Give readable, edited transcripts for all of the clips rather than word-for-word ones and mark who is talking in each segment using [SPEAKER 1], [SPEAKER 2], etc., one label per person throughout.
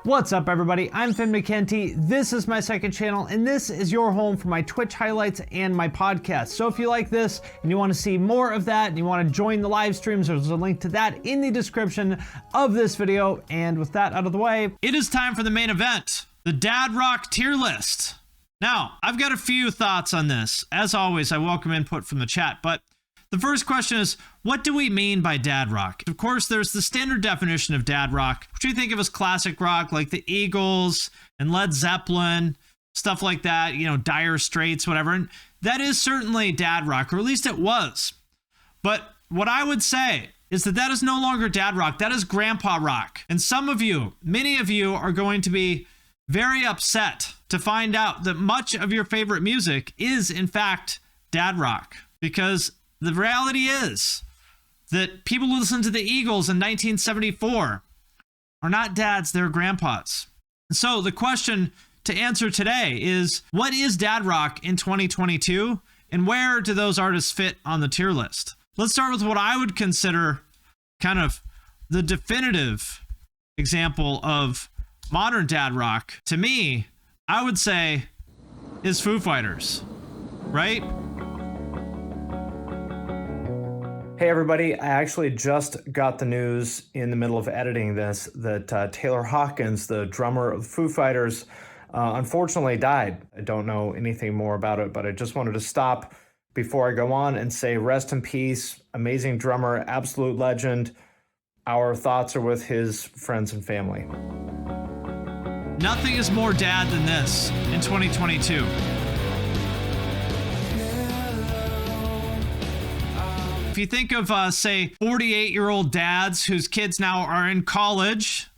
[SPEAKER 1] What's up, everybody? I'm Mckenty. This is my second channel, and this is your home for my Twitch highlights and my podcast. So if you like this and you want to see more of that and you want to join the live streams, there's a link to that in the description of this video. And with that out of the way, it is time for the main event, the Dad Rock tier list. Now, I've got a few thoughts on this. As always, I welcome input from the chat, but the first question is, what do we mean by dad rock? Of course, there's the standard definition of dad rock, which we think of as classic rock, like the Eagles and Led Zeppelin, stuff like that, you know, Dire Straits, whatever. And that is certainly dad rock, or at least it was. But what I would say is that that is no longer dad rock. That is grandpa rock. And some of you, many of you, are going to be very upset to find out that much of your favorite music is, in fact, dad rock. Because the reality is that people who listen to the Eagles in 1974 are not dads, they're grandpas. And so the question to answer today is, what is dad rock in 2022, and where do those artists fit on the tier list? Let's start with what I would consider kind of the definitive example of modern dad rock. To me, I would say is Foo Fighters, right?
[SPEAKER 2] Hey everybody, I actually just got the news in the middle of editing this that Taylor Hawkins, the drummer of Foo Fighters, unfortunately died. I don't know anything more about it, but I just wanted to stop before I go on and say rest in peace, amazing drummer, absolute legend. Our thoughts are with his friends and family.
[SPEAKER 1] Nothing is more dad than this in 2022. If you think of, say, 48-year-old dads whose kids now are in college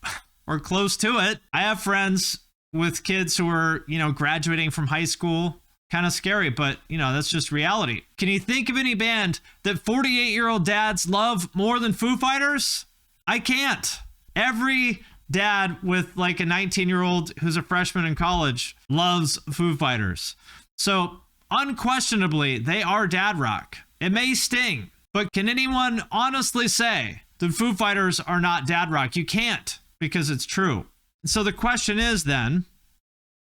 [SPEAKER 1] or close to it. I have friends with kids who are, graduating from high school. Kind of scary, but, that's just reality. Can you think of any band that 48-year-old dads love more than Foo Fighters? I can't. Every dad with like a 19-year-old who's a freshman in college loves Foo Fighters. So unquestionably, they are dad rock. It may sting, but can anyone honestly say that Foo Fighters are not dad rock? You can't, because it's true. So the question is then,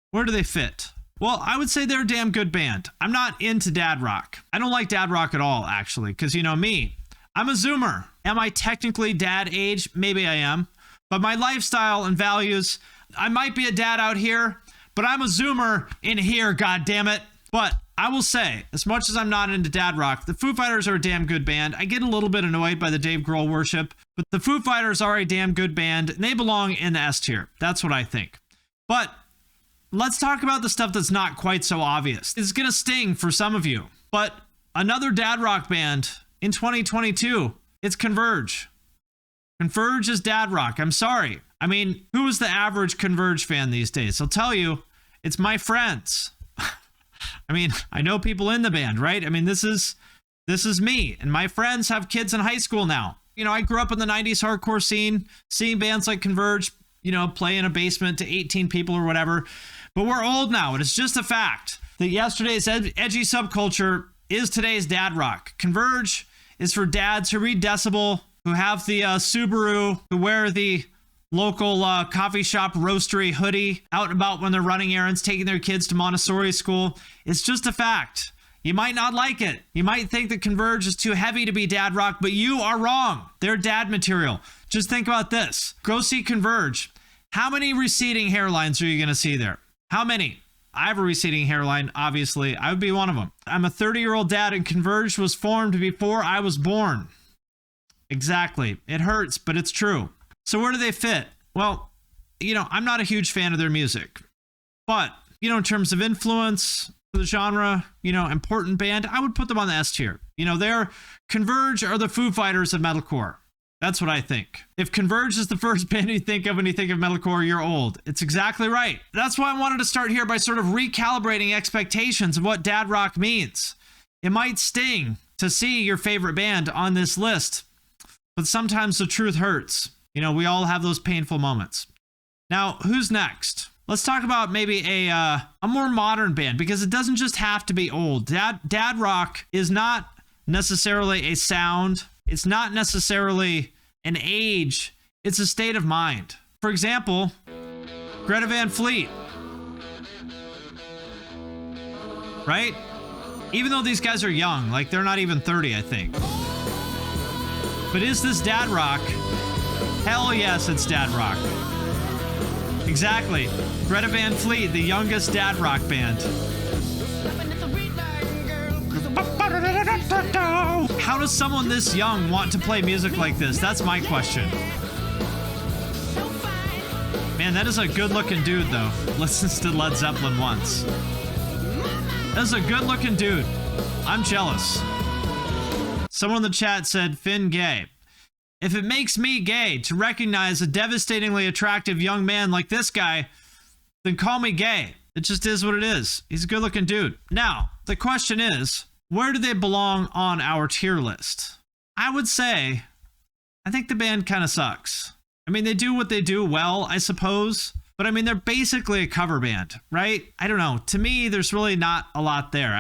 [SPEAKER 1] where do they fit? Well, I would say they're a damn good band. I'm not into dad rock. I don't like dad rock at all, actually, because you know me. I'm a Zoomer. Am I technically dad age? Maybe I am. But my lifestyle and values, I might be a dad out here, but I'm a Zoomer in here, goddammit. But I will say, as much as I'm not into dad rock, the Foo Fighters are a damn good band. I get a little bit annoyed by the Dave Grohl worship, but the Foo Fighters are a damn good band, and they belong in the S tier. That's what I think. But let's talk about the stuff that's not quite so obvious. It's gonna sting for some of you, but another dad rock band in 2022, it's Converge. Converge is dad rock. I'm sorry. I mean, who is the average Converge fan these days? I'll tell you, it's my friends. I mean, I know people in the band, right? I mean, this is me, and my friends have kids in high school now. I grew up in the 90s hardcore scene, seeing bands like Converge, play in a basement to 18 people or whatever. But we're old now, and it's just a fact that yesterday's edgy subculture is today's dad rock. Converge is for dads who read Decibel, who have the Subaru, who wear the local coffee shop roastery hoodie out and about when they're running errands, taking their kids to Montessori school. It's just a fact. You might not like it. You might think that Converge is too heavy to be dad rock, but you are wrong. They're dad material. Just think about this. Go see Converge. How many receding hairlines are you going to see there? How many? I have a receding hairline, obviously. I would be one of them. I'm a 30-year-old dad, and Converge was formed before I was born. Exactly. It hurts, but it's true. So where do they fit? Well, I'm not a huge fan of their music. But, in terms of influence for the genre, important band, I would put them on the S tier. They're Converge are the Foo Fighters of metalcore. That's what I think. If Converge is the first band you think of when you think of metalcore, you're old. It's exactly right. That's why I wanted to start here by sort of recalibrating expectations of what dad rock means. It might sting to see your favorite band on this list, but sometimes the truth hurts. We all have those painful moments. Now, who's next? Let's talk about maybe a more modern band, because it doesn't just have to be old. Dad rock is not necessarily a sound. It's not necessarily an age. It's a state of mind. For example, Greta Van Fleet. Right? Even though these guys are young, like they're not even 30, I think. But is this dad rock? Hell yes, it's dad rock. Exactly. Greta Van Fleet, the youngest dad rock band. How does someone this young want to play music like this? That's my question. Man, that is a good-looking dude, though. Listens to Led Zeppelin once. That is a good-looking dude. I'm jealous. Someone in the chat said, Finn gay. If it makes me gay to recognize a devastatingly attractive young man like this guy, then call me gay. It just is what it is. He's a good-looking dude. Now, the question is, where do they belong on our tier list? I would say, I think the band kind of sucks. I mean, they do what they do well, I suppose. But I mean, they're basically a cover band, right? I don't know. To me, there's really not a lot there.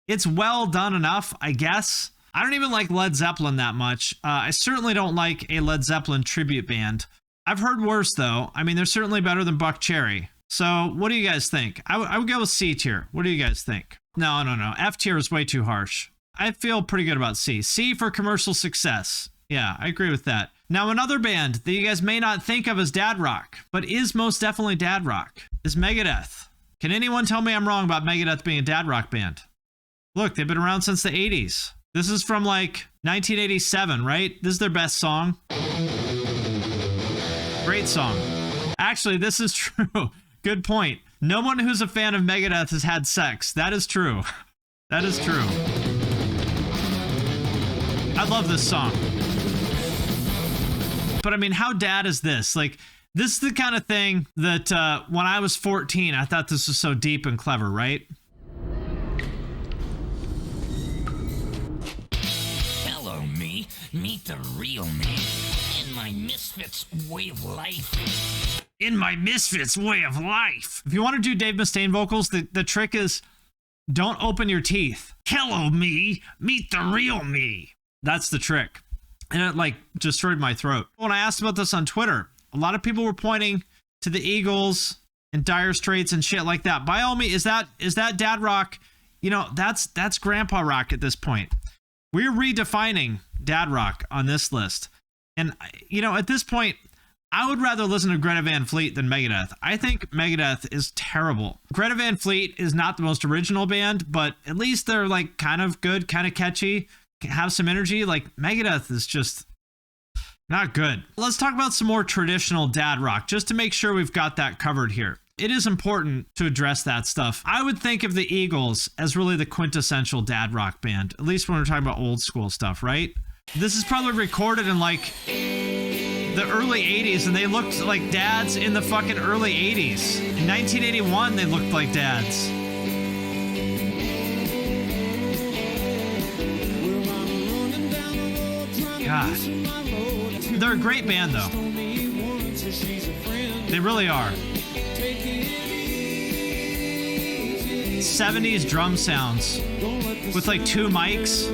[SPEAKER 1] It's well done enough, I guess. I don't even like Led Zeppelin that much. I certainly don't like a Led Zeppelin tribute band. I've heard worse, though. I mean, they're certainly better than Buck Cherry. So what do you guys think? I would go with C tier. What do you guys think? No. F tier is way too harsh. I feel pretty good about C. C for commercial success. Yeah, I agree with that. Now, another band that you guys may not think of as dad rock, but is most definitely dad rock, is Megadeth. Can anyone tell me I'm wrong about Megadeth being a dad rock band? Look, they've been around since the 80s. This is from like 1987, right? This is their best song. Great song. Actually, this is true. Good point. No one who's a fan of Megadeth has had sex. That is true. That is true. I love this song. But I mean, how dad is this? Like, this is the kind of thing that when I was 14, I thought this was so deep and clever, right?
[SPEAKER 3] Hello, me. Meet the real me. In my misfits way of life.
[SPEAKER 1] In my misfits way of life. If you want to do Dave Mustaine vocals, the trick is don't open your teeth. Hello, me. Meet the real me. That's the trick. And it like destroyed my throat. When I asked about this on Twitter, a lot of people were pointing to the Eagles and Dire Straits and shit like that. By all means, is that dad rock? You know, that's grandpa rock at this point. We're redefining dad rock on this list. And, you know, at this point, I would rather listen to Greta Van Fleet than Megadeth. I think Megadeth is terrible. Greta Van Fleet is not the most original band, but at least they're like kind of good, kind of catchy, have some energy. Like Megadeth is just not good. Let's talk about some more traditional dad rock, just to make sure we've got that covered here. It is important to address that stuff. I would think of the Eagles as really the quintessential dad rock band, at least when we're talking about old school stuff, right? This is probably recorded in like the early 80s, and they looked like dads in the fucking early 80s. In 1981, they looked like dads. God. They're a great band, though. They really are. 70s drum sounds with like 2 mics.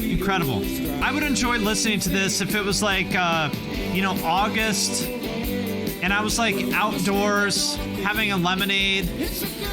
[SPEAKER 1] Incredible. I would enjoy listening to this if it was like, you know, August, and I was like outdoors having a lemonade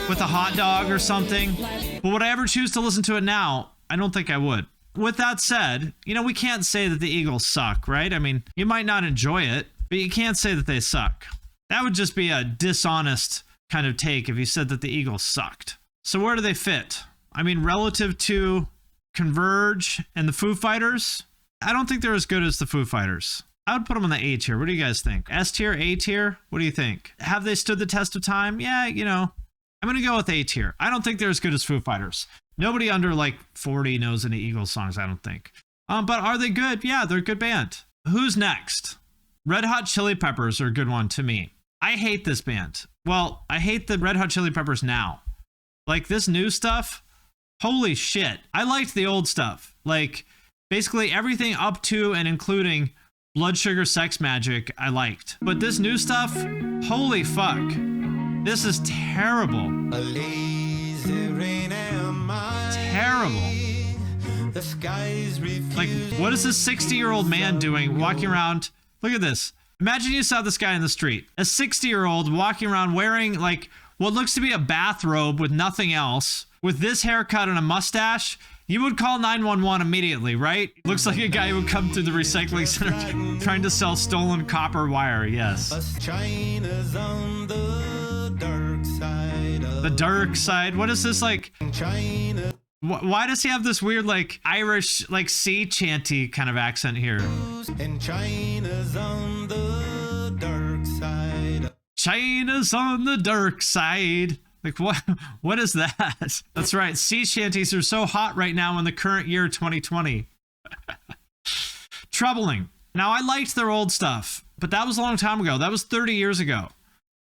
[SPEAKER 1] with a hot dog or something. But would I ever choose to listen to it now? I don't think I would. With that said, you know, we can't say that the Eagles suck, right? I mean, you might not enjoy it, but you can't say that they suck. That would just be a dishonest kind of take if you said that the Eagles sucked. So where do they fit? I mean, relative to Converge and the Foo Fighters, I don't think they're as good as the Foo Fighters. I would put them on the A tier. What do you guys think? S tier, A tier? What do you think? Have they stood the test of time? Yeah, you know, I'm going to go with A tier. I don't think they're as good as Foo Fighters. Nobody under like 40 knows any Eagles songs, I don't think. But are they good? Yeah, they're a good band. Who's next? Red Hot Chili Peppers are a good one to me. I hate this band. Well, I hate the Red Hot Chili Peppers now. Like this new stuff, holy shit. I liked the old stuff. Like basically everything up to and including Blood Sugar Sex Magic I liked. But this new stuff, holy fuck. This is terrible. A lazy rain terrible. Like, what is this 60-year-old man doing walking around? Look at this. Imagine you saw this guy in the street, a 60-year-old walking around wearing like what looks to be a bathrobe with nothing else, with this haircut and a mustache. You would call 911 immediately, right? Looks like a guy who would come to the recycling center trying to sell stolen copper wire. Yes.
[SPEAKER 4] China's on the dark side.
[SPEAKER 1] The dark side. What is this like?
[SPEAKER 4] China.
[SPEAKER 1] Why does he have this weird like Irish like sea chanty kind of accent here?
[SPEAKER 4] And China's on the dark side.
[SPEAKER 1] China's on the dark side. Like what is that? That's right. Sea shanties are so hot right now in the current year 2020. Troubling. Now I liked their old stuff, but that was a long time ago. That was 30 years ago.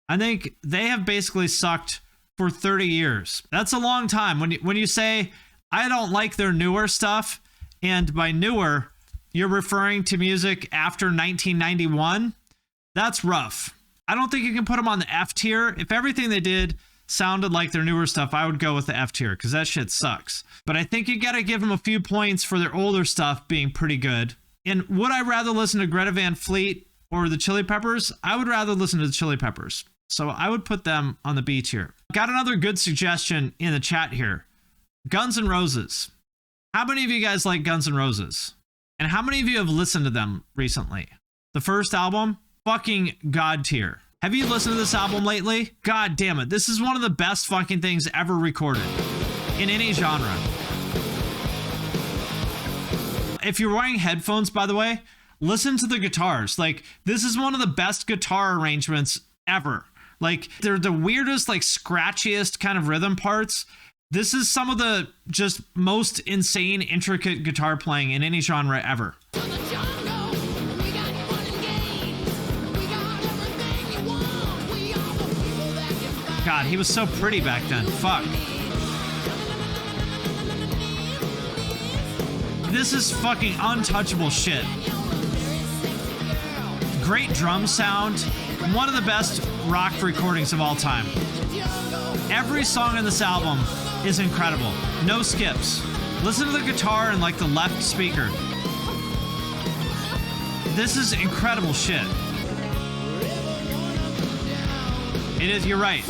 [SPEAKER 1] I think they have basically sucked for 30 years. That's a long time. When you say I don't like their newer stuff, and by newer, you're referring to music after 1991, that's rough. I don't think you can put them on the F tier. If everything they did sounded like their newer stuff, I would go with the F tier because that shit sucks. But I think you got to give them a few points for their older stuff being pretty good. And would I rather listen to Greta Van Fleet or the Chili Peppers? I would rather listen to the Chili Peppers. So I would put them on the B tier. Got another good suggestion in the chat here. Guns N' Roses. How many of you guys like Guns N' Roses? And how many of you have listened to them recently? The first album? Fucking God tier. Have you listened to this album lately? God damn it. This is one of the best fucking things ever recorded in any genre. If you're wearing headphones, by the way, listen to the guitars. Like, this is one of the best guitar arrangements ever. Like, they're the weirdest, like, scratchiest kind of rhythm parts. This is some of the just most insane, intricate guitar playing in any genre ever. God, he was so pretty back then. Fuck. This is fucking untouchable shit. Great drum sound. One of the best rock recordings of all time. Every song in this album is incredible. No skips. Listen to the guitar and like the left speaker. This is incredible shit. It is, you're right.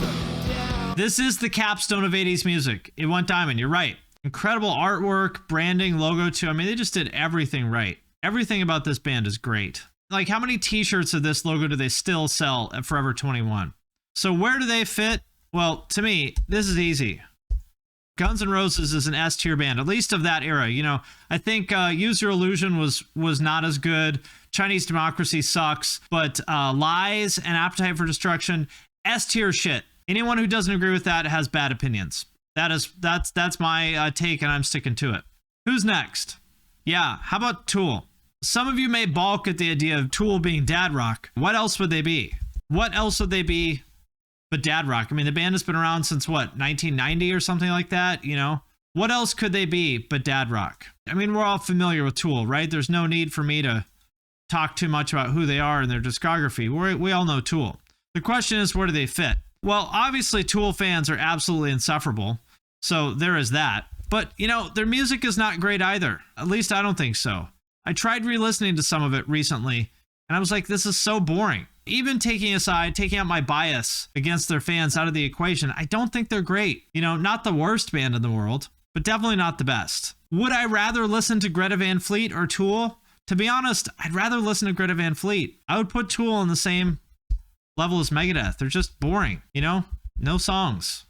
[SPEAKER 1] This is the capstone of 80s music. It went diamond, you're right. Incredible artwork, branding, logo too. I mean, they just did everything right. Everything about this band is great. Like, how many t-shirts of this logo do they still sell at Forever 21? So where do they fit? Well, to me, this is easy. Guns N' Roses is an S tier band, at least of that era. You know, I think Use Your Illusion was not as good. Chinese Democracy sucks, but Lies and Appetite for Destruction, S tier shit. Anyone who doesn't agree with that has bad opinions. That's my take, and I'm sticking to it. Who's next? Yeah, how about Tool? Some of you may balk at the idea of Tool being dad rock. What else would they be? What else would they be but dad rock? I mean, the band has been around since what, 1990 or something like that, you know? What else could they be but dad rock? I mean, we're all familiar with Tool, right? There's no need for me to talk too much about who they are and their discography. We all know Tool. The question is, where do they fit? Well, obviously, Tool fans are absolutely insufferable, so there is that. But, you know, their music is not great either. At least I don't think so. I tried re-listening to some of it recently, and I was like, this is so boring. Even taking out my bias against their fans out of the equation, I don't think they're great. You know, not the worst band in the world, but definitely not the best. Would I rather listen to Greta Van Fleet or Tool? To be honest, I'd rather listen to Greta Van Fleet. I would put Tool on the same level as Megadeth. They're just boring, you know? No songs.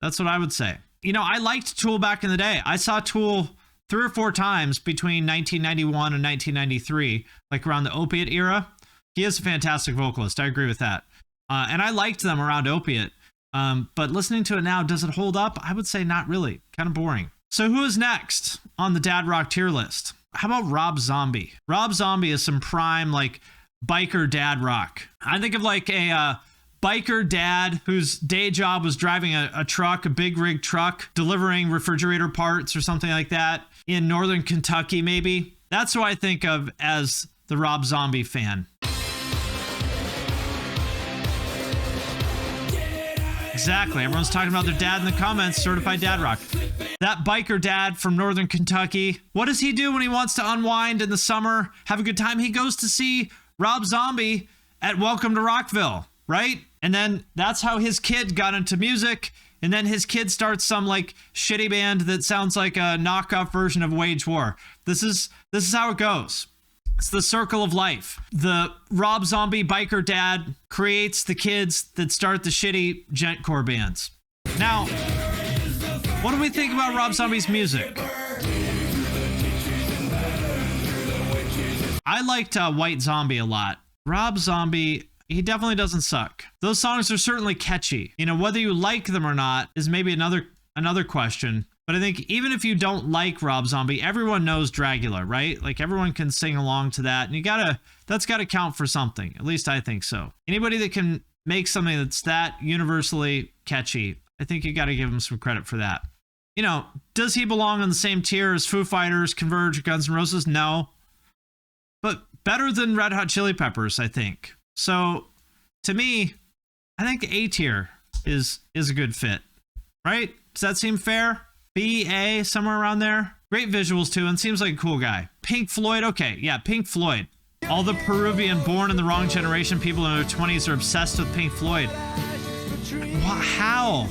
[SPEAKER 1] That's what I would say. You know, I liked Tool back in the day. I saw Tool 3 or 4 times between 1991 and 1993, like around the Opiate era. He is a fantastic vocalist. I agree with that. And I liked them around Opiate. But listening to it now, does it hold up? I would say not really. Kind of boring. So who is next on the dad rock tier list? How about Rob Zombie? Rob Zombie is some prime, like, biker dad rock. I think of like a biker dad whose day job was driving a truck, a big rig truck, delivering refrigerator parts or something like that in northern Kentucky, maybe. That's who I think of as the Rob Zombie fan. Exactly. Everyone's talking about their dad in the comments, certified dad rock. That biker dad from northern Kentucky. What does he do when he wants to unwind in the summer, have a good time? He goes to see Rob Zombie at Welcome to Rockville, right? And then that's how his kid got into music. And then his kid starts some like shitty band that sounds like a knockoff version of Wage War. This is how it goes. It's the circle of life. The Rob Zombie biker dad creates the kids that start the shitty gentcore bands. Now, what do we think about Rob Zombie's music? I liked White Zombie a lot. Rob Zombie, he definitely doesn't suck. Those songs are certainly catchy. You know, whether you like them or not is maybe another question. But I think even if you don't like Rob Zombie, everyone knows Dragula, right? Like everyone can sing along to that. And that's gotta count for something. At least I think so. Anybody that can make something that's that universally catchy, I think you gotta give him some credit for that. You know, does he belong on the same tier as Foo Fighters, Converge, Guns N' Roses? No. But better than Red Hot Chili Peppers, I think. So, to me, I think A tier is a good fit, right? Does that seem fair? B, A, somewhere around there? Great visuals, too, and seems like a cool guy. Pink Floyd, okay, yeah, Pink Floyd. All the Peruvian born in the wrong generation people in their 20s are obsessed with Pink Floyd. How?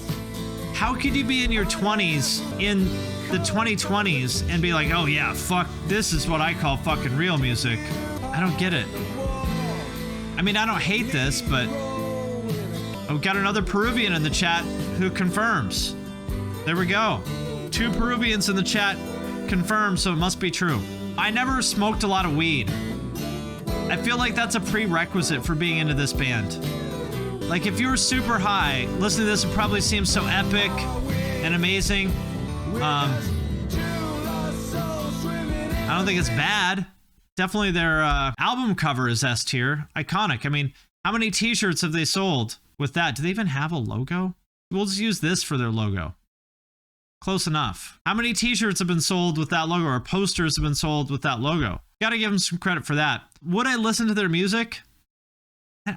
[SPEAKER 1] How could you be in your 20s in the 2020s and be like, oh yeah, fuck, this is what I call fucking real music? I don't get it. I mean, I don't hate this, but I've got another Peruvian in the chat who confirms. There we go. 2 Peruvians in the chat confirm, so it must be true. I never smoked a lot of weed. I feel like that's a prerequisite for being into this band. Like, if you were super high, listening to this would probably seem so epic and amazing. I don't think it's bad. Definitely their album cover is S tier. Iconic. I mean, how many t-shirts have they sold with that? Do they even have a logo? We'll just use this for their logo. Close enough. How many t-shirts have been sold with that logo, or posters have been sold with that logo? Gotta give them some credit for that. Would I listen to their music?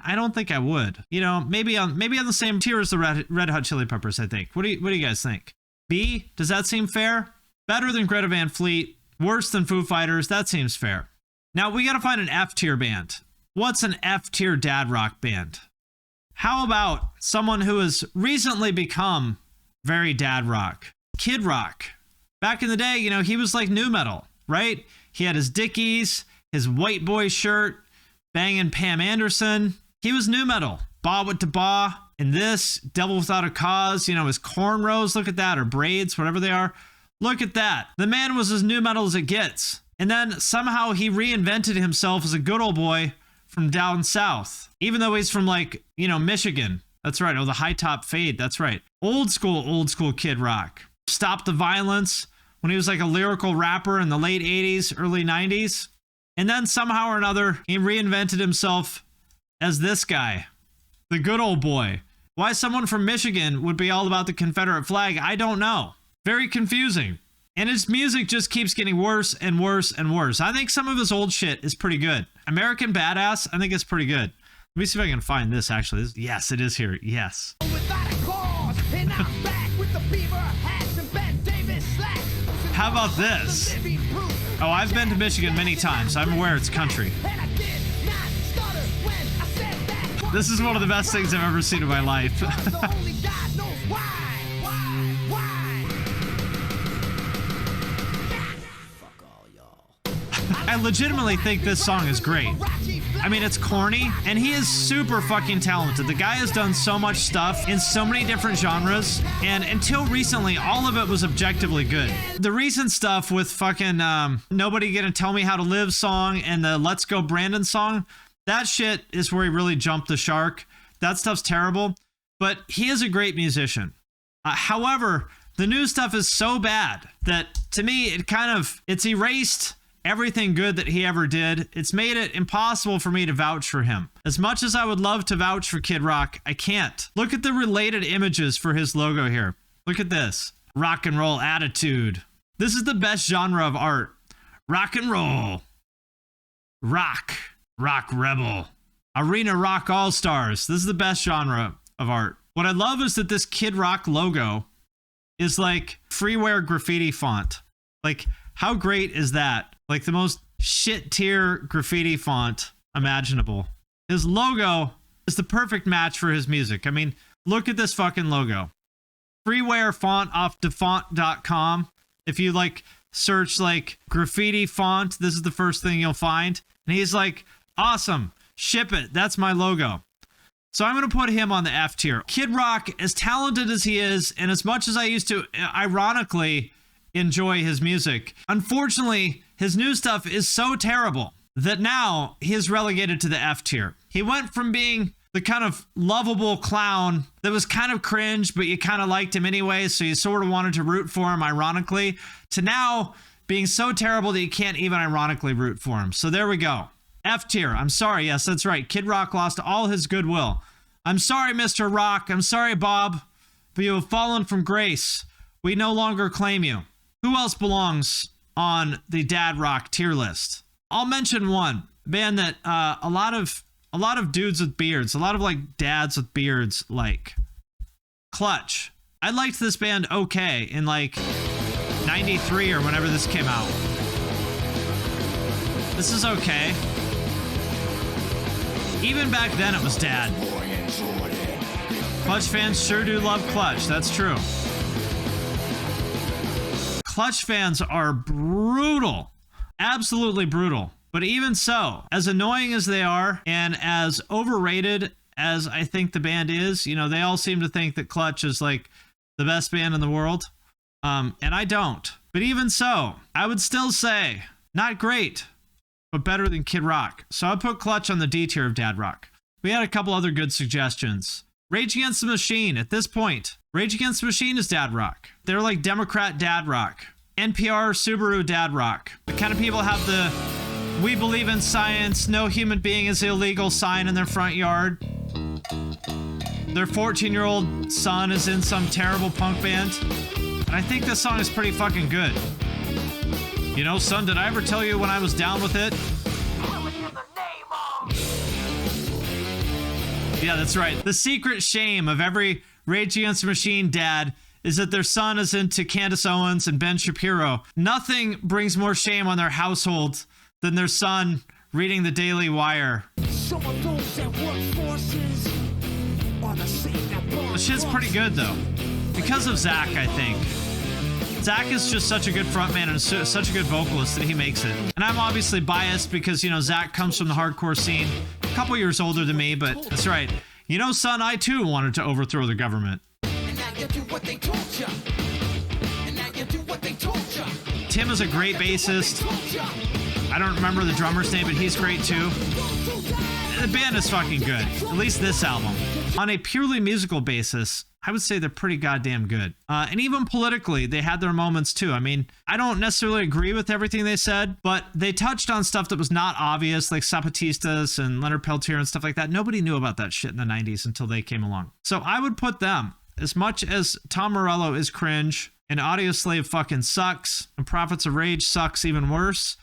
[SPEAKER 1] I don't think I would. You know, maybe on the same tier as the Red Hot Chili Peppers, I think. What do you guys think? B, does that seem fair? Better than Greta Van Fleet, worse than Foo Fighters, that seems fair. Now we gotta find an F tier band. What's an F tier dad rock band? How about someone who has recently become very dad rock? Kid Rock. Back in the day, you know, he was like nu metal, right? He had his Dickies, his white boy shirt, banging Pam Anderson. He was nu metal. Ba with the ba. And this, Devil Without a Cause, you know, his cornrows, look at that, or braids, whatever they are. Look at that. The man was as nu metal as it gets. And then somehow he reinvented himself as a good old boy from down south. Even though he's from, like, you know, Michigan. That's right. Oh, the high top fade. That's right. Old school Kid Rock. Stop the Violence when he was like a lyrical rapper in the late 80s, early 90s. And then somehow or another, he reinvented himself as this guy, the good old boy. Why someone from Michigan would be all about the Confederate flag, I don't know. Very confusing. And his music just keeps getting worse and worse and worse. I think some of his old shit is pretty good. American Badass, I think it's pretty good. Let me see if I can find this, actually. Yes, it is here. Yes. How about this? Oh, I've been to Michigan many times. I'm aware it's country. This is one of the best things I've ever seen in my life. I legitimately think this song is great. I mean, it's corny, and he is super fucking talented. The guy has done so much stuff in so many different genres, and until recently, all of it was objectively good. The recent stuff with fucking Nobody Gonna Tell Me How to Live song and the Let's Go Brandon song, that shit is where he really jumped the shark. That stuff's terrible, but he is a great musician. However, the new stuff is so bad that, to me, it's erased everything good that he ever did. It's made it impossible for me to vouch for him. As much as I would love to vouch for Kid Rock, I can't. Look at the related images for his logo here. Look at this. Rock and roll attitude. This is the best genre of art. Rock and roll. Rock. Rock rebel. Arena rock all-stars. This is the best genre of art. What I love is that this Kid Rock logo is like freeware graffiti font. Like, how great is that? Like the most shit tier graffiti font imaginable. His logo is the perfect match for his music. I mean, look at this fucking logo. Freeware font off defont.com. If you like search like graffiti font, this is the first thing you'll find. And he's like, awesome, ship it. That's my logo. So I'm going to put him on the F tier. Kid Rock, as talented as he is, and as much as I used to ironically enjoy his music, unfortunately, his new stuff is so terrible that now he is relegated to the F tier. He went from being the kind of lovable clown that was kind of cringe, but you kind of liked him anyway, so you sort of wanted to root for him ironically, to now being so terrible that you can't even ironically root for him. So there we go. F tier. I'm sorry. Yes, that's right. Kid Rock lost all his goodwill. I'm sorry, Mr. Rock. I'm sorry, Bob, but you have fallen from grace. We no longer claim you. Who else belongs on the Dad Rock tier list? I'll mention one band that a lot of dudes with beards, a lot of like dads with beards, like Clutch. I liked this band okay in like 93 or whenever this came out. This is okay. Even back then it was dad. Clutch fans sure do love Clutch. That's true. Clutch fans are brutal. Absolutely brutal. But even so, as annoying as they are and as overrated as I think the band is, you know, they all seem to think that Clutch is like the best band in the world. And I don't. But even so, I would still say not great, but better than Kid Rock. So I put Clutch on the D tier of Dad Rock. We had a couple other good suggestions. Rage Against the Machine. At this point, Rage Against the Machine is Dad Rock. They're like Democrat Dad Rock. NPR Subaru Dad Rock. The kind of people have the "We believe in science, no human being is illegal" sign in their front yard. Their 14-year-old son is in some terrible punk band. And I think this song is pretty fucking good. You know, son, did I ever tell you when I was down with it? Yeah, that's right. The secret shame of every Rage Against the Machine dad is that their son is into Candace Owens and Ben Shapiro. Nothing brings more shame on their household than their son reading the Daily Wire. The shit's pretty good, though. Because of Zach, I think. Zach is just such a good frontman and such a good vocalist that he makes it. And I'm obviously biased because, you know, Zach comes from the hardcore scene. A couple years older than me, but that's right. You know, son, I too wanted to overthrow the government. Tim is a great bassist. I don't remember the drummer's name, but he's great too. The band is fucking good. At least this album. On a purely musical basis, I would say they're pretty goddamn good. And even politically, they had their moments too. I mean, I don't necessarily agree with everything they said, but they touched on stuff that was not obvious, like Zapatistas and Leonard Peltier and stuff like that. Nobody knew about that shit in the 90s until they came along. So I would put them, as much as Tom Morello is cringe, and Audioslave fucking sucks, and Prophets of Rage sucks even worse,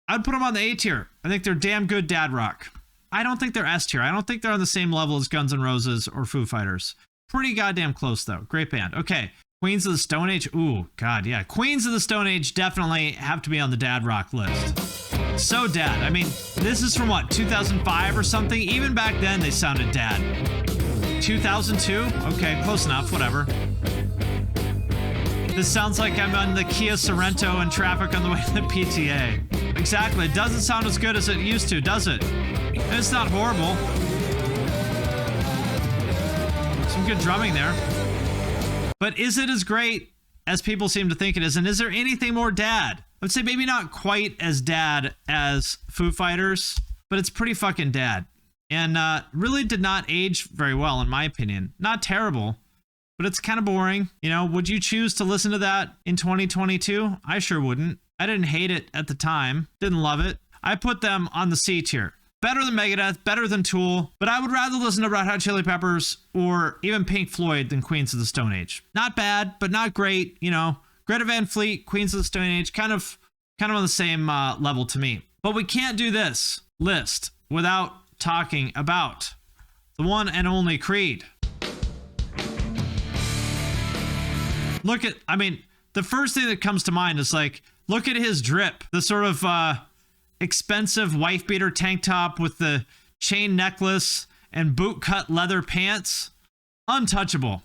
[SPEAKER 1] I'd put them on the A tier. I think they're damn good dad rock. I don't think they're S tier. I don't think they're on the same level as Guns N' Roses or Foo Fighters. Pretty goddamn close, though. Great band. Okay. Queens of the Stone Age. Ooh, God, yeah. Queens of the Stone Age definitely have to be on the dad rock list. So dad. I mean, this is from what, 2005 or something? Even back then, they sounded dad. 2002? Okay, close enough. Whatever. This sounds like I'm on the Kia Sorrento in traffic on the way to the PTA. Exactly. It doesn't sound as good as it used to, does it? It's not horrible. Some good drumming there. But is it as great as people seem to think it is? And is there anything more dad? I would say maybe not quite as dad as Foo Fighters, but it's pretty fucking dad. And really did not age very well, in my opinion. Not terrible, but it's kind of boring. You know, would you choose to listen to that in 2022? I sure wouldn't. I didn't hate it at the time. Didn't love it. I put them on the C tier. Better than Megadeth, better than Tool, but I would rather listen to Red Hot Chili Peppers or even Pink Floyd than Queens of the Stone Age. Not bad, but not great. You know, Greta Van Fleet, Queens of the Stone Age, kind of on the same level to me. But we can't do this list without talking about the one and only Creed. Look at, I mean, the first thing that comes to mind is like, look at his drip. The sort of expensive wife beater tank top with the chain necklace and boot cut leather pants, untouchable.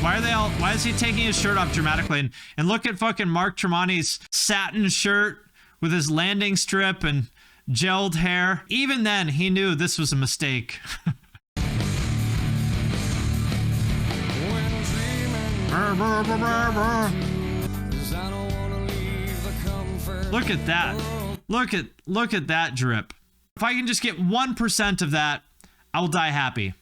[SPEAKER 1] Why is he taking his shirt off dramatically? And look at fucking Mark Tremonti's satin shirt with his landing strip and gelled hair. Even then, he knew this was a mistake. Look at that. Look at that drip. If I can just get 1% of that, I will die happy.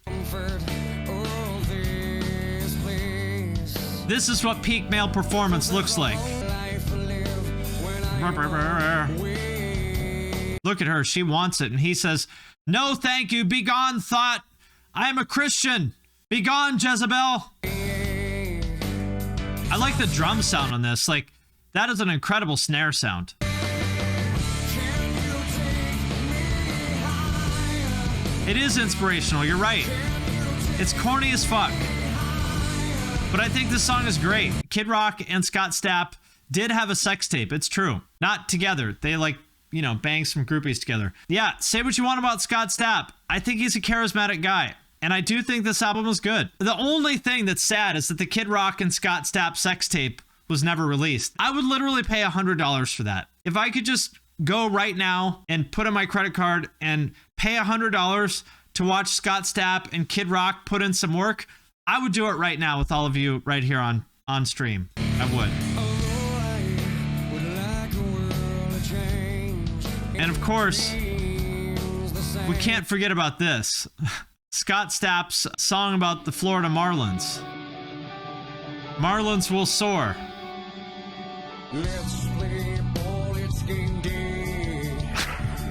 [SPEAKER 1] This is what peak male performance looks like. Look at her. She wants it. And he says, "No, thank you. Be gone, thought. I am a Christian. Be gone, Jezebel." I like the drum sound on this. Like, that is an incredible snare sound. It is inspirational. You're right. It's corny as fuck. But I think this song is great. Kid Rock and Scott Stapp did have a sex tape. It's true. Not together. They bang some groupies together. Yeah, say what you want about Scott Stapp. I think he's a charismatic guy. And I do think this album was good. The only thing that's sad is that the Kid Rock and Scott Stapp sex tape was never released. I would literally pay $100 for that. If I could just go right now and put in my credit card and pay $100 to watch Scott Stapp and Kid Rock put in some work, I would do it right now with all of you right here on stream. I would. And of course, we can't forget about this. Scott Stapp's song about the Florida Marlins. Marlins will soar.
[SPEAKER 5] Let's play ball, it's game day.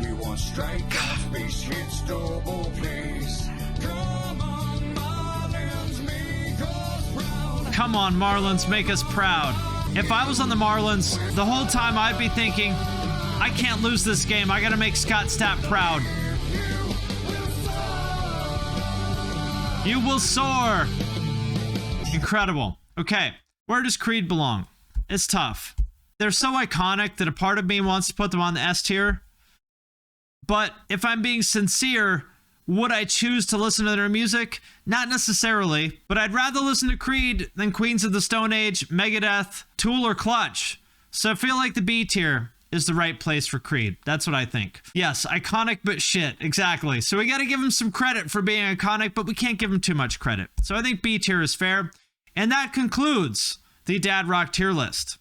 [SPEAKER 5] We want strikeouts, base hits, double plays. Come on, Marlins, make us proud.
[SPEAKER 1] Come on, Marlins, make us proud. If I was on the Marlins, the whole time I'd be thinking, I can't lose this game. I gotta make Scott Stapp proud. You will soar. Incredible. Okay, where does Creed belong? It's tough. They're so iconic that a part of me wants to put them on the S tier. But if I'm being sincere, would I choose to listen to their music? Not necessarily, but I'd rather listen to Creed than Queens of the Stone Age, Megadeth, Tool, or Clutch. So I feel like the B tier is the right place for Creed. That's what I think. Yes, iconic but shit. Exactly. So we got to give him some credit for being iconic, but we can't give him too much credit. So I think B tier is fair. And that concludes the Dad Rock tier list.